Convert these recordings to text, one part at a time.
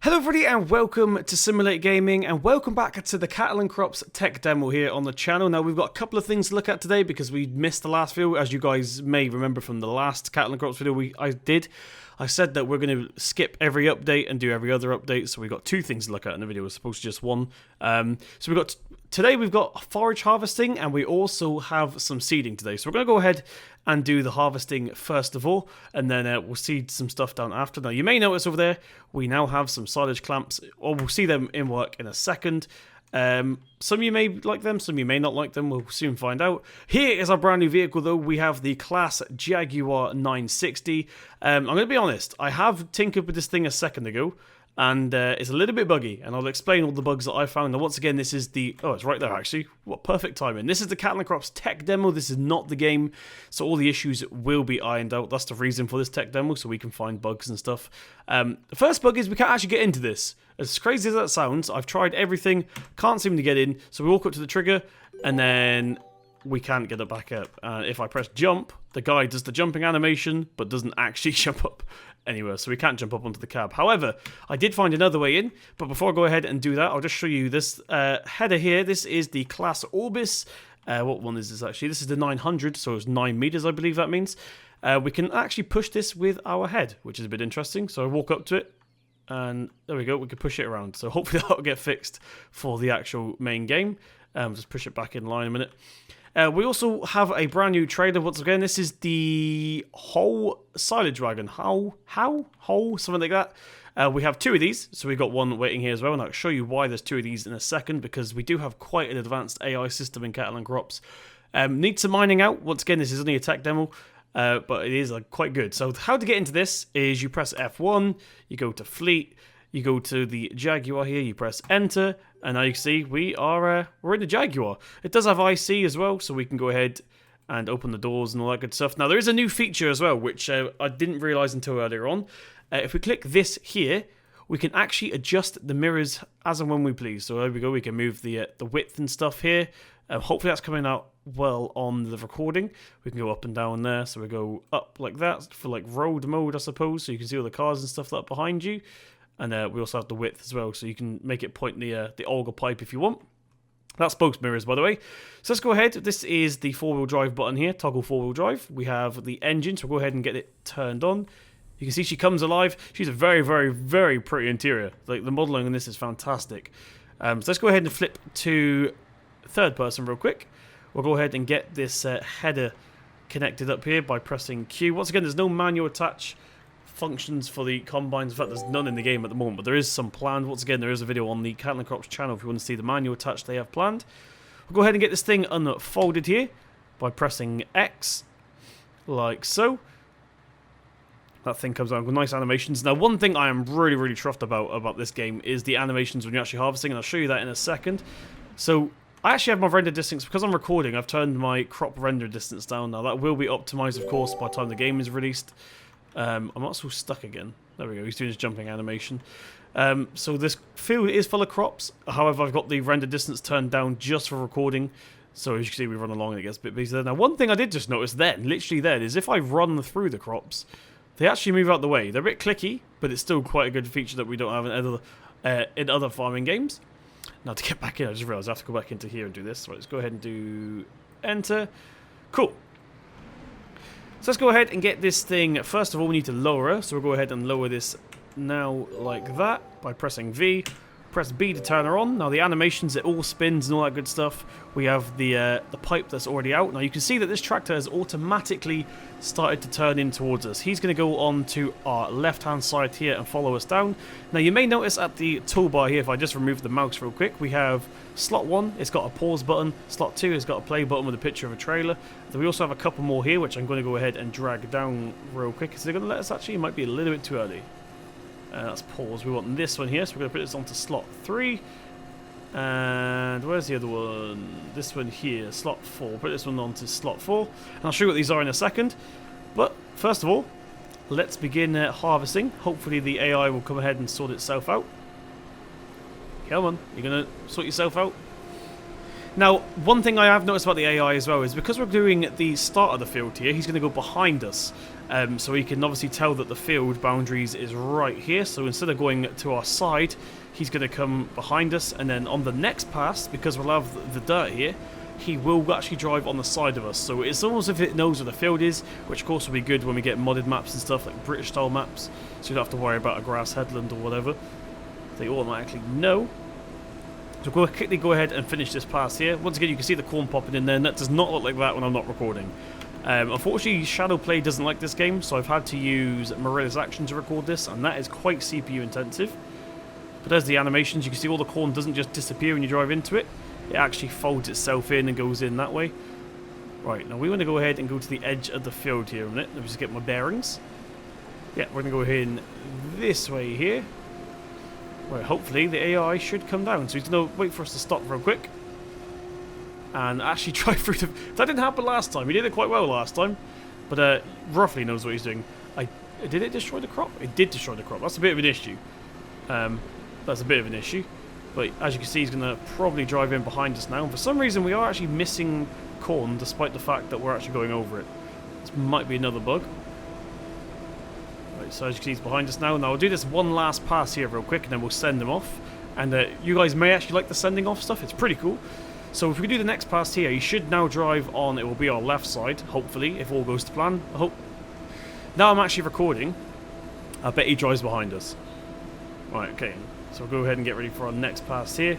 Hello everybody and welcome to Simulate Gaming and welcome back to the Cattle and Crops tech demo here on the channel. Now we've got a couple of things to look at today because we missed the last video. As you guys may remember from the last Cattle and Crops video I said that we're going to skip every update and do every other update, so we've got two things to look at in the video as opposed to just one. Today we've got forage harvesting and we also have some seeding today. So we're going to go ahead and do the harvesting first of all, and then we'll seed some stuff down after. Now you may notice over there we now have some silage clamps, or we'll see them in work in a second. Some of you may like them, some of you may not like them, we'll soon find out. Here is our brand new vehicle though. We have the Claas Jaguar 960. I'm going to be honest, I have tinkered with this thing a second ago, and it's a little bit buggy, and I'll explain all the bugs that I found. Now once again, this is the, oh it's right there actually, what perfect timing. This is the Cattle and Crops tech demo, this is not the game, so all the issues will be ironed out. That's the reason for this tech demo, so we can find bugs and stuff. The first bug is we can't actually get into this. As crazy as that sounds, I've tried everything, can't seem to get in, so we walk up to the trigger, and then we can't get it back up. If I press jump, the guy does the jumping animation, but doesn't actually jump up anywhere, so we can't jump up onto the cab. However, I did find another way in, but before I go ahead and do that, I'll just show you this header here. This is the Claas Orbis. What one is this actually? This is the 900, so it's 9 meters, I believe that means. We can actually push this with our head, which is a bit interesting. So I walk up to it, and there we go, we can push it around. So hopefully that'll get fixed for the actual main game. Just push it back in line a minute. We also have a brand new trailer. Once again, this is the whole Silage wagon. Something like that. We have two of these, so we've got one waiting here as well, and I'll show you why there's two of these in a second, because we do have quite an advanced AI system in Cattle and Crops. Need some mining out. Once again, this is only a tech demo, but it is quite good. So how to get into this is you press F1, you go to Fleet, you go to the Jaguar here, you press enter, and now you can see we're in the Jaguar. It does have IC as well, so we can go ahead and open the doors and all that good stuff. Now there is a new feature as well, which I didn't realise until earlier on. If we click this here, we can actually adjust the mirrors as and when we please. So there we go, we can move the width and stuff here. Hopefully that's coming out well on the recording. We can go up and down there, so we go up like that for like road mode, I suppose, so you can see all the cars and stuff that are behind you. And we also have the width as well, so you can make it point the auger pipe if you want. That's spokes mirrors, by the way. So let's go ahead. This is the four-wheel drive button here, toggle four-wheel drive. We have the engine, so we'll go ahead and get it turned on. You can see she comes alive. She's a very, very, very pretty interior. Like, the modelling on this is fantastic. So let's go ahead and flip to third person real quick. We'll go ahead and get this header connected up here by pressing Q. Once again, there's no manual attach functions for the combines. In fact, there's none in the game at the moment, but there is some planned. Once again, there is a video on the Cattle and Crops channel if you want to see the manual attach they have planned. We'll go ahead and get this thing unfolded here by pressing X, like so. That thing comes out with nice animations. Now, one thing I am really, really chuffed about this game is the animations when you're actually harvesting, and I'll show you that in a second. So I actually have my render distance, because I'm recording, I've turned my crop render distance down. Now, that will be optimized, of course, by the time the game is released. I'm also stuck again. There we go, he's doing his jumping animation. So this field is full of crops. However, I've got the render distance turned down just for recording. So as you can see, we run along and it gets a bit busy there. Now, one thing I did just notice then, literally then, is if I run through the crops, they actually move out the way. They're a bit clicky, but it's still quite a good feature that we don't have in other farming games. Now, to get back in, I just realised I have to go back into here and do this. Right, let's go ahead and do enter. Cool. So let's go ahead and get this thing. First of all, we need to lower her. So we'll go ahead and lower this now like that by pressing V. Press B to turn her on. Now the animations, it all spins and all that good stuff. We have the pipe that's already out. Now you can see that this tractor has automatically started to turn in towards us. He's going to go on to our left-hand side here and follow us down. Now you may notice at the toolbar here, if I just remove the mouse real quick, we have slot 1, it's got a pause button. Slot 2, it's got a play button with a picture of a trailer. Then we also have a couple more here, which I'm going to go ahead and drag down real quick. Is it going to let us actually? It might be a little bit too early. That's pause. We want this one here, so we're going to put this onto slot 3. And where's the other one? This one here, slot 4. Put this one onto slot 4. And I'll show you what these are in a second. But first of all, let's begin harvesting. Hopefully the AI will come ahead and sort itself out. Come on, you're going to sort yourself out. Now, one thing I have noticed about the AI as well is because we're doing the start of the field here, he's going to go behind us. So he can obviously tell that the field boundaries is right here. So instead of going to our side, he's going to come behind us. And then on the next pass, because we'll have the dirt here, he will actually drive on the side of us. So it's almost as if it knows where the field is, which of course will be good when we get modded maps and stuff, like British style maps. So you don't have to worry about a grass headland or whatever. They automatically know. So we'll quickly go ahead and finish this pass here. Once again, you can see the corn popping in there, and that does not look like that when I'm not recording. Unfortunately, Shadowplay doesn't like this game, so I've had to use Marilla's Action to record this, and that is quite CPU intensive. But as the animations, you can see all the corn doesn't just disappear when you drive into it. It actually folds itself in and goes in that way. Right, now we want to go ahead and go to the edge of the field here a minute. Let me just get my bearings. Yeah, we're going to go ahead and this way here. Right, hopefully the AI should come down. So he's going to wait for us to stop real quick. And actually try through the... That didn't happen last time. He did it quite well last time. But roughly knows what he's doing. Did it destroy the crop? It did destroy the crop. That's a bit of an issue. That's a bit of an issue. But as you can see, he's going to probably drive in behind us now. And for some reason, we are actually missing corn, despite the fact that we're actually going over it. This might be another bug. Right, so as you can see, he's behind us now. Now, I'll do this one last pass here real quick, and then we'll send him off. And you guys may actually like the sending off stuff. It's pretty cool. So if we do the next pass here, he should now drive on, it will be our left side, hopefully, if all goes to plan. I hope. Now I'm actually recording. I bet he drives behind us. Right, okay. So we'll go ahead and get ready for our next pass here.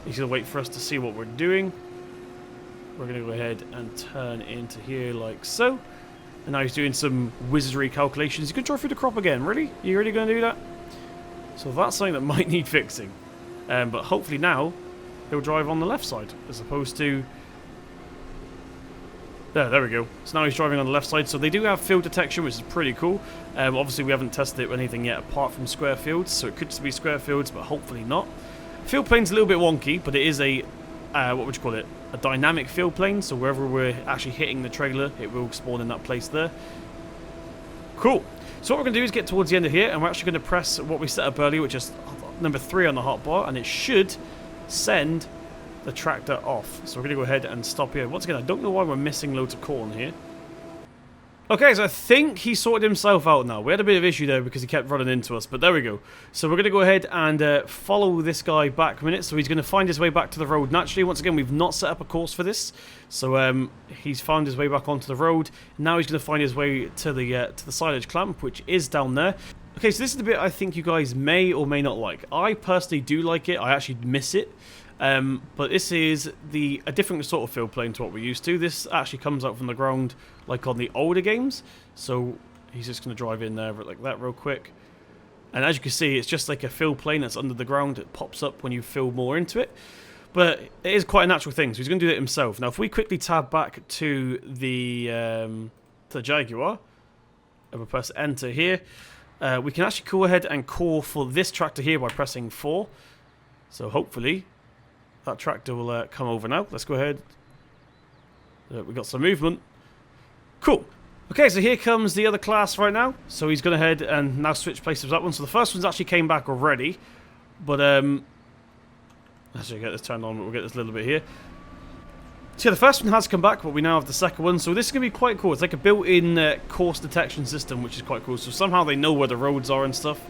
He's going to wait for us to see what we're doing. We're going to go ahead and turn into here like so. And now he's doing some wizardry calculations. He's going to drive through the crop again. Really? You really going to do that? So that's something that might need fixing. But hopefully now he'll drive on the left side as opposed to... There we go. So now he's driving on the left side. So they do have field detection, which is pretty cool. Obviously, we haven't tested it with anything yet apart from square fields. So it could just be square fields, but hopefully not. Field plane's a little bit wonky, but it is a... what would you call it? A dynamic field plane. So wherever we're actually hitting the trailer, it will spawn in that place there. Cool. So what we're going to do is get towards the end of here, and we're actually going to press what we set up earlier, which is number 3 on the hotbar, and it should send the tractor off. So we're going to go ahead and stop here. Once again, I don't know why we're missing loads of corn here. Okay, so I think he sorted himself out now. We had a bit of issue there because he kept running into us, but there we go. So we're going to go ahead and follow this guy back a minute. So he's going to find his way back to the road naturally. Once again, we've not set up a course for this. So he's found his way back onto the road. Now he's going to find his way to the silage clamp, which is down there. Okay, so this is the bit I think you guys may or may not like. I personally do like it. I actually miss it. But this is a different sort of field plane to what we're used to. This actually comes out from the ground like on the older games. So he's just going to drive in there like that real quick. And as you can see, it's just like a field plane that's under the ground. It pops up when you fill more into it. But it is quite a natural thing, so he's going to do it himself. Now, if we quickly tab back to the Jaguar, and we press enter here, we can actually go ahead and call for this tractor here by pressing 4. So hopefully that tractor will come over now. Let's go ahead. We got some movement. Cool. Okay, so here comes the other class right now. So he's going ahead and now switch places with that one. So the first one's actually came back already. But let's just get this turned on. We'll get this a little bit here. So yeah, the first one has come back, but we now have the second one. So this is going to be quite cool. It's like a built-in course detection system, which is quite cool. So somehow they know where the roads are and stuff.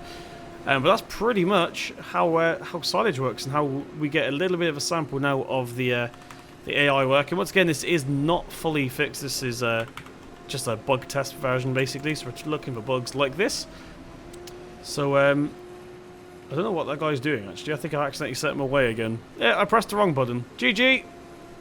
But that's pretty much how Silage works and how we get a little bit of a sample now of the AI working. Once again, this is not fully fixed. This is just a bug test version, basically. So we're looking for bugs like this. So I don't know what that guy's doing, actually. I think I accidentally set him away again. Yeah, I pressed the wrong button. GG!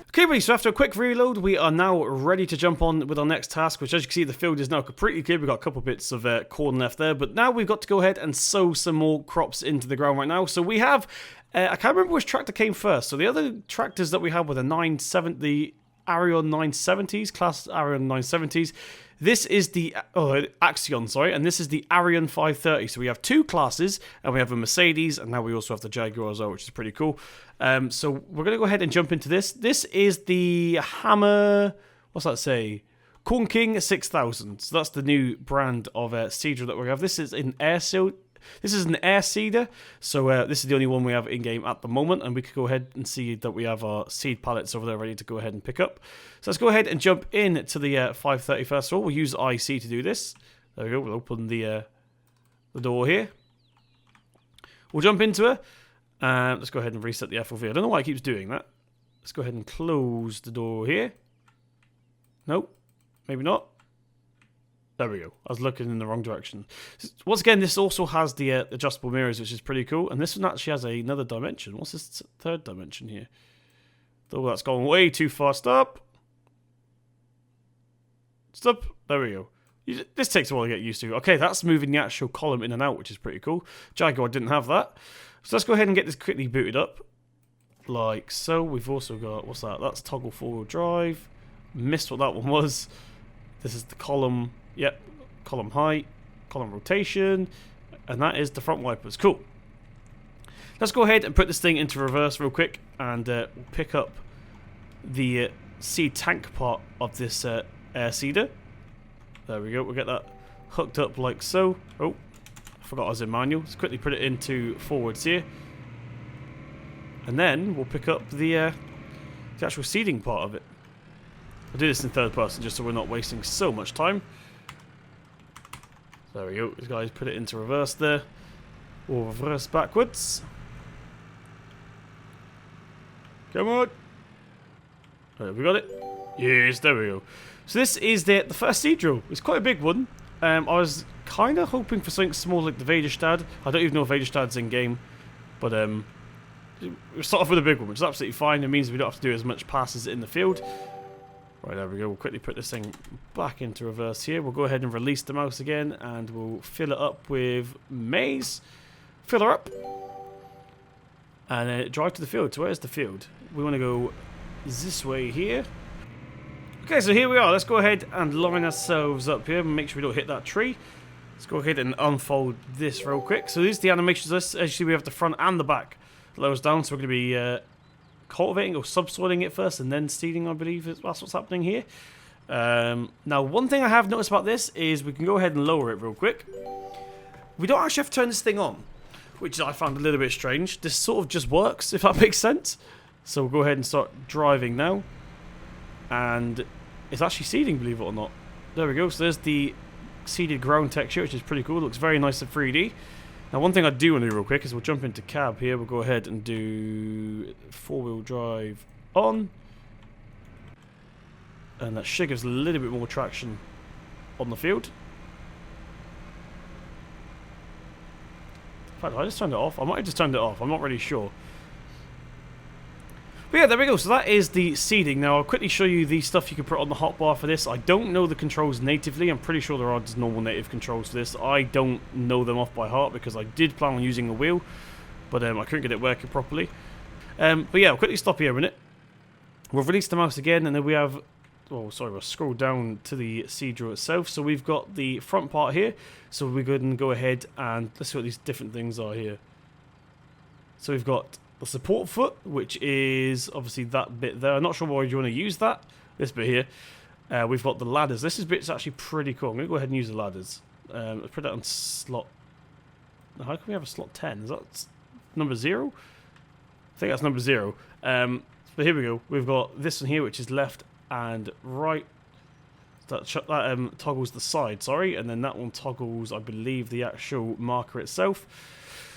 Okay, buddy, so after a quick reload, we are now ready to jump on with our next task, which as you can see, the field is now completely clear. We've got a couple bits of corn left there, but now we've got to go ahead and sow some more crops into the ground right now. So we have, I can't remember which tractor came first. So the other tractors that we have were the Arion 970s, Claas Arion 970s. This is the Axion, sorry, and this is the Arion 530. So we have two classes, and we have a Mercedes, and now we also have the Jaguar as well, which is pretty cool. So we're going to go ahead and jump into this. This is the Hammer, what's that say? Corn King 6000. So that's the new brand of Seadrill that we have. This is in air sealed. This is an air seeder, so this is the only one we have in-game at the moment, and we could go ahead and see that we have our seed pallets over there ready to go ahead and pick up. So let's go ahead and jump in to the 530 first of all. We'll use IC to do this. There we go, we'll open the door here. We'll jump into it, and let's go ahead and reset the FOV. I don't know why it keeps doing that. Let's go ahead and close the door here. Nope, maybe not. There we go. I was looking in the wrong direction. Once again, this also has the adjustable mirrors, which is pretty cool. And this one actually has another dimension. What's this third dimension here? Oh, that's going way too far. Stop. Stop. There we go. This takes a while to get used to. Okay, that's moving the actual column in and out, which is pretty cool. Jaguar didn't have that. So let's go ahead and get this quickly booted up. Like so. We've also got, what's that? That's toggle four-wheel drive. Missed what that one was. This is the column. Yep, column height, column rotation, and that is the front wipers. Cool. Let's go ahead and put this thing into reverse real quick, and we'll pick up the seed tank part of this air seeder. There we go. We'll get that hooked up like so. Oh, I forgot I was in manual. Let's quickly put it into forwards here, and then we'll pick up the actual seeding part of it. I'll do this in third person just so we're not wasting so much time. There we go. These guys put it into reverse there. Or reverse backwards. Come on. Right, we got it. Yes, there we go. So this is the first seed drill. It's quite a big one. I was kind of hoping for something small like the Vaderstad. I don't even know if Vaderstad's in game. But we'll start off with a big one, which is absolutely fine. It means we don't have to do as much passes in the field. Right, there we go. We'll quickly put this thing back into reverse here. We'll go ahead and release the mouse again, and we'll fill it up with maize. Fill her up. And then drive to the field. So where's the field? We want to go this way here. Okay, so here we are. Let's go ahead and line ourselves up here and make sure we don't hit that tree. Let's go ahead and unfold this real quick. So these are the animations. As you see, we have the front and the back. Lowers down, so we're going to be cultivating or subsoiling it first and then seeding, I believe that's what's happening here. Now, one thing I have noticed about this is we can go ahead and lower it real quick. We don't actually have to turn this thing on, which I found a little bit strange. This sort of just works, if that makes sense. So we'll go ahead and start driving now. And it's actually seeding, believe it or not. There we go. So there's the seeded ground texture, which is pretty cool. It looks very nice in 3D. Now, one thing I do want to do real quick is we'll jump into cab here. We'll go ahead and do four-wheel drive on. And that should give us a little bit more traction on the field. In fact, I just turned it off. I might have just turned it off. I'm not really sure. But yeah, there we go. So that is the seeding. Now, I'll quickly show you the stuff you can put on the hotbar for this. I don't know the controls natively. I'm pretty sure there are just normal native controls for this. I don't know them off by heart because I did plan on using a wheel, but I couldn't get it working properly. But yeah, I'll quickly stop here a minute. We'll release the mouse again, and then we have... Oh, sorry, we'll scroll down to the seed drill itself. So we've got the front part here. So we're going to go ahead and let's see what these different things are here. So we've got the support foot, which is obviously that bit there. I'm not sure why you want to use that. This bit here. We've got the ladders. This bit's actually pretty cool. I'm going to go ahead and use the ladders. Let's put that on slot... How can we have a slot 10? Is that number 0? I think that's number 0. But here we go. We've got this one here, which is left and right. That toggles the side, sorry. And then that one toggles, I believe, the actual marker itself.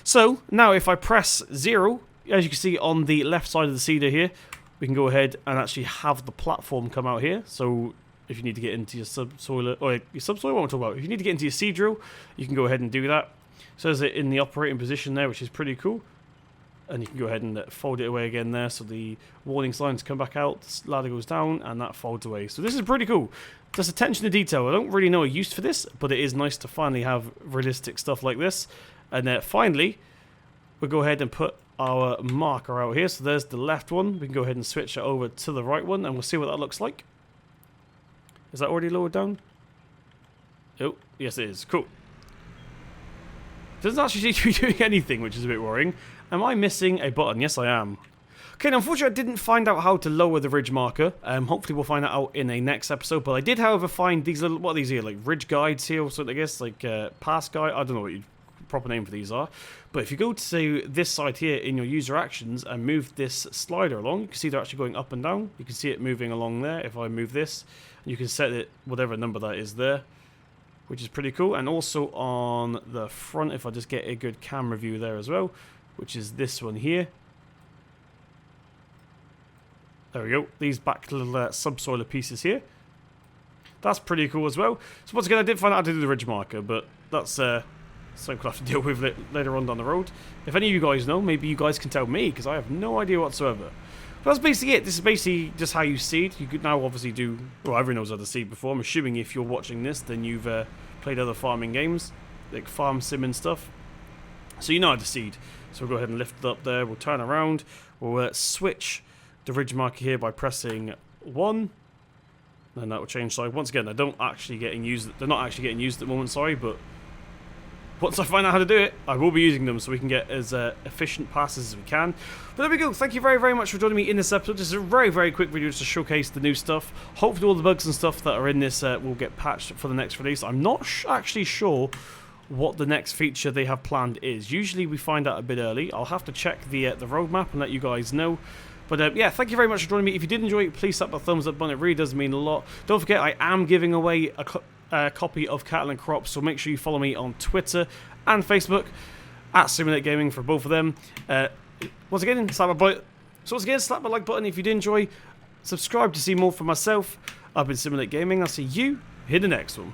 So, now if I press 0... As you can see on the left side of the seeder here, we can go ahead and actually have the platform come out here. So if you need to get into your subsoiler, or your subsoiler, what I'm talking about, if you need to get into your seed drill, you can go ahead and do that. So there's it in the operating position there, which is pretty cool. And you can go ahead and fold it away again there, so the warning signs come back out, the ladder goes down, and that folds away. So this is pretty cool. Just attention to detail. I don't really know a use for this, but it is nice to finally have realistic stuff like this. And finally, we'll go ahead and put our marker out here. So there's the left one. We can go ahead and switch it over to the right one, and we'll see what that looks like. Is that already lowered down? Oh, yes it is. Cool. Doesn't actually seem to be doing anything, which is a bit worrying. Am I missing a button? Yes, I am. Okay, now unfortunately I didn't find out how to lower the ridge marker. Hopefully we'll find that out in a next episode. But I did, however, find these little, what are these here? Like ridge guides here or something, I guess. Like pass guide. I don't know what you'd proper name for these are. But if you go to this side here in your user actions and move this slider along, you can see they're actually going up and down. You can see it moving along there. If I move this, you can set it whatever number that is there, which is pretty cool. And also on the front, if I just get a good camera view there as well, which is this one here. There we go. These back little subsoiler pieces here. That's pretty cool as well. So once again, I did find out how to do the ridge marker, but that's something we'll have to deal with later on down the road. If any of you guys know, maybe you guys can tell me, because I have no idea whatsoever. But that's basically it. This is basically just how you seed. You could now obviously do... Well, everyone knows how to seed before. I'm assuming if you're watching this, then you've played other farming games, like farm sim and stuff. So you know how to seed. So we'll go ahead and lift it up there. We'll turn around. We'll switch the ridge marker here by pressing 1. And that will change side. Once again, they're not actually getting used at the moment, sorry, but once I find out how to do it, I will be using them so we can get as efficient passes as we can. But there we go. Thank you very, very much for joining me in this episode. This is a very, very quick video just to showcase the new stuff. Hopefully all the bugs and stuff that are in this will get patched for the next release. I'm not actually sure what the next feature they have planned is. Usually we find out a bit early. I'll have to check the roadmap and let you guys know. But yeah, thank you very much for joining me. If you did enjoy it, please slap a thumbs up button. It really does mean a lot. Don't forget, I am giving away a copy of Cattle and Crops, so make sure you follow me on Twitter and Facebook at Simulate Gaming for both of them. Once again, slap my like button if you did enjoy. Subscribe to see more from myself. I've been Simulate Gaming. I'll see you in the next one.